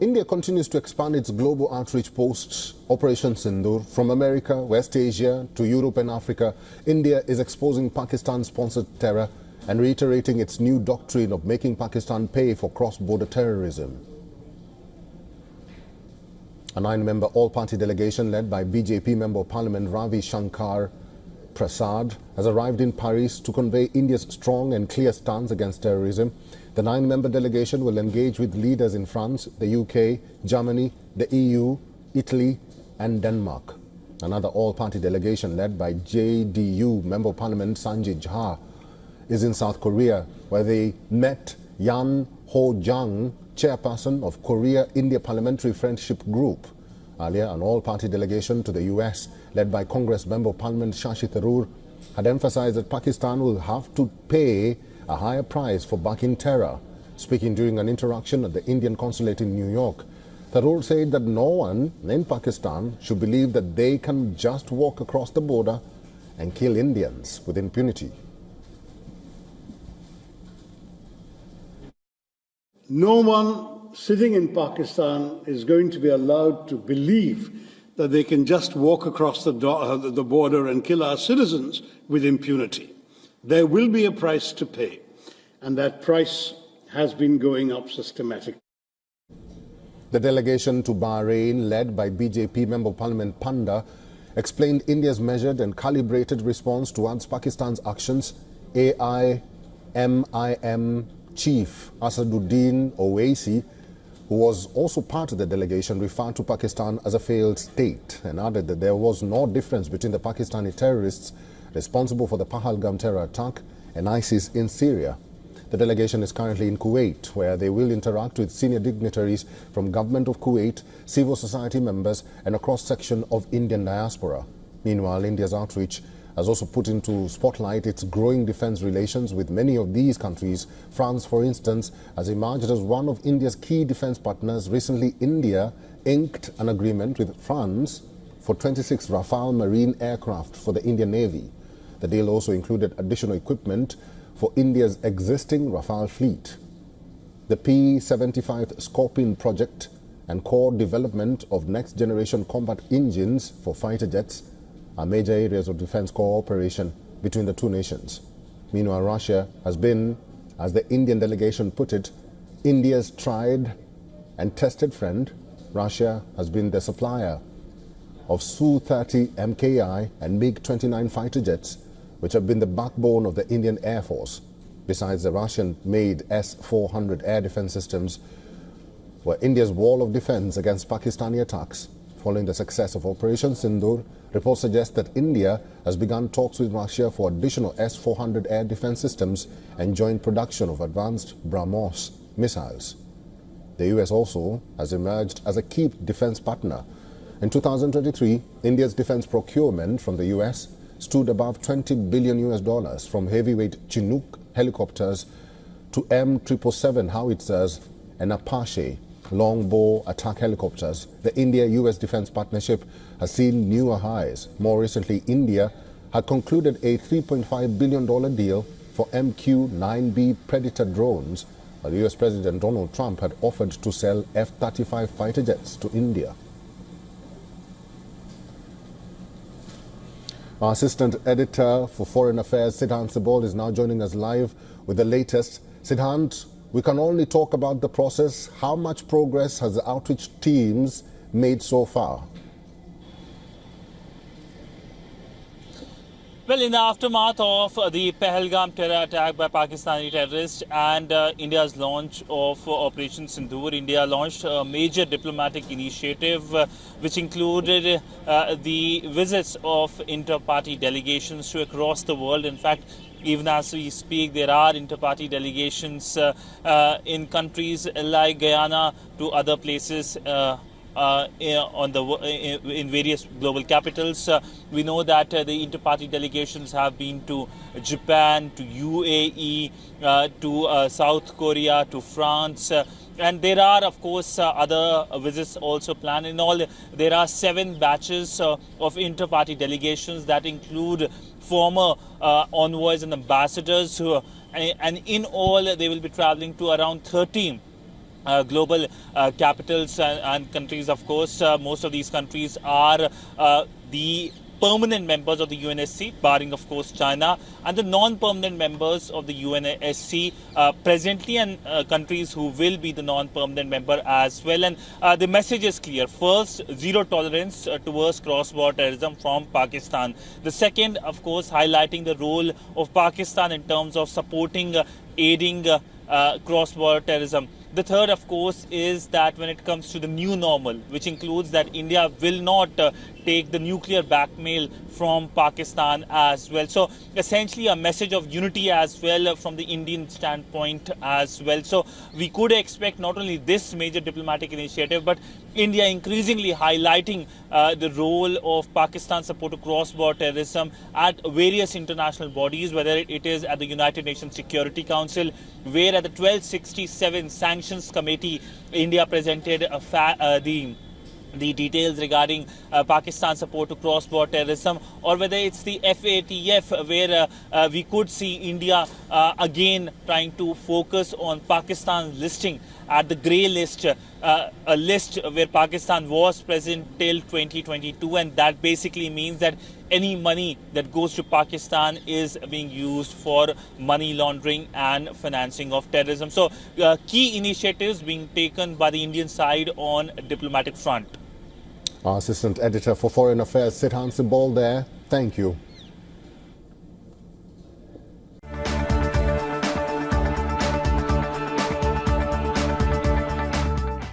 India continues to expand its global outreach posts, Operation Sindoor. From America, West Asia to Europe and Africa, India is exposing Pakistan-sponsored terror and reiterating its new doctrine of making Pakistan pay for cross-border terrorism. A 9-member all-party delegation led by BJP Member of Parliament Ravi Shankar Prasad has arrived in Paris to convey India's strong and clear stance against terrorism. The 9-member delegation will engage with leaders in France, the UK, Germany, the EU, Italy and Denmark. Another all-party delegation led by JDU Member of Parliament Sanjay Jha is in South Korea, where they met Yan Ho-jang, chairperson of Korea-India Parliamentary Friendship Group. Earlier, an all-party delegation to the US, led by Congress Member of Parliament Shashi Tharoor, had emphasized that Pakistan will have to pay a higher price for backing terror. Speaking during an interaction at the Indian consulate in New York, Tharoor said that no one in Pakistan should believe that they can just walk across the border and kill Indians with impunity. No one sitting in Pakistan is going to be allowed to believe that they can just walk across the border and kill our citizens with impunity. There will be a price to pay, and that price has been going up systematically. The delegation to Bahrain, led by BJP Member of Parliament Panda, explained India's measured and calibrated response towards Pakistan's actions. AIMIM Chief Asaduddin Owaisi, who was also part of the delegation, referred to Pakistan as a failed state and added that there was no difference between the Pakistani terrorists responsible for the Pahalgam terror attack and ISIS in Syria. The delegation is currently in Kuwait, where they will interact with senior dignitaries from Government of Kuwait, civil society members and a cross-section of Indian diaspora. Meanwhile, India's outreach has also put into spotlight its growing defense relations with many of these countries. France, for instance, has emerged as one of India's key defense partners. Recently, India inked an agreement with France for 26 Rafale marine aircraft for the Indian Navy. The deal also included additional equipment for India's existing Rafale fleet. The P-75 Scorpion project and core development of next-generation combat engines for fighter jets are major areas of defense cooperation between the two nations. Meanwhile, Russia has been, as the Indian delegation put it, India's tried and tested friend. Russia has been the supplier of Su-30 MKI and MiG-29 fighter jets, which have been the backbone of the Indian Air Force. Besides, the Russian-made S-400 air defense systems were India's wall of defense against Pakistani attacks. Following the success of Operation Sindoor, reports suggest that India has begun talks with Russia for additional S-400 air defense systems and joint production of advanced BrahMos missiles. The US also has emerged as a key defense partner. In 2023, India's defense procurement from the US stood above $20 billion from heavyweight Chinook helicopters to M777 howitzers and Apache long-bow attack helicopters. The India-US defense partnership has seen newer highs. More recently, India had concluded a $3.5 billion deal for MQ-9B Predator drones, while US President Donald Trump had offered to sell F-35 fighter jets to India. Our assistant editor for Foreign Affairs, Siddhant Sibol, is now joining us live with the latest. Siddhant, we can only talk about the process. How much progress has the outreach teams made so far? Well, in the aftermath of the Pahalgam terror attack by Pakistani terrorists and India's launch of Operation Sindoor, India launched a major diplomatic initiative which included the visits of inter-party delegations to across the world. In fact, even as we speak, there are inter-party delegations in countries like Guyana to other places in various global capitals. We know that the inter-party delegations have been to Japan, to UAE, to South Korea, to France. And there are, of course, other visits also planned. In all, there are 7 batches of inter-party delegations that include former envoys and ambassadors, and in all, they will be traveling to around 13 global capitals and countries. Of course, most of these countries are the permanent members of the UNSC, barring of course China, and the non-permanent members of the UNSC presently, and countries who will be the non-permanent member as well. And the message is clear. First, zero tolerance towards cross-border terrorism from Pakistan. The second, of course, highlighting the role of Pakistan in terms of supporting, aiding cross-border terrorism. The third, of course, is that when it comes to the new normal, which includes that India will not take the nuclear blackmail from Pakistan as well. So essentially a message of unity as well from the Indian standpoint as well. So we could expect not only this major diplomatic initiative, but India increasingly highlighting the role of Pakistan's support to cross-border terrorism at various international bodies, whether it is at the United Nations Security Council, where at the 1267 Sanctions Committee, India presented the details regarding Pakistan's support to cross-border terrorism, or whether it's the FATF, where we could see India again trying to focus on Pakistan's listing at the grey list, a list where Pakistan was present till 2022, and that basically means that any money that goes to Pakistan is being used for money laundering and financing of terrorism. So key initiatives being taken by the Indian side on diplomatic front. Our Assistant Editor for Foreign Affairs, Sindoor there. Thank you.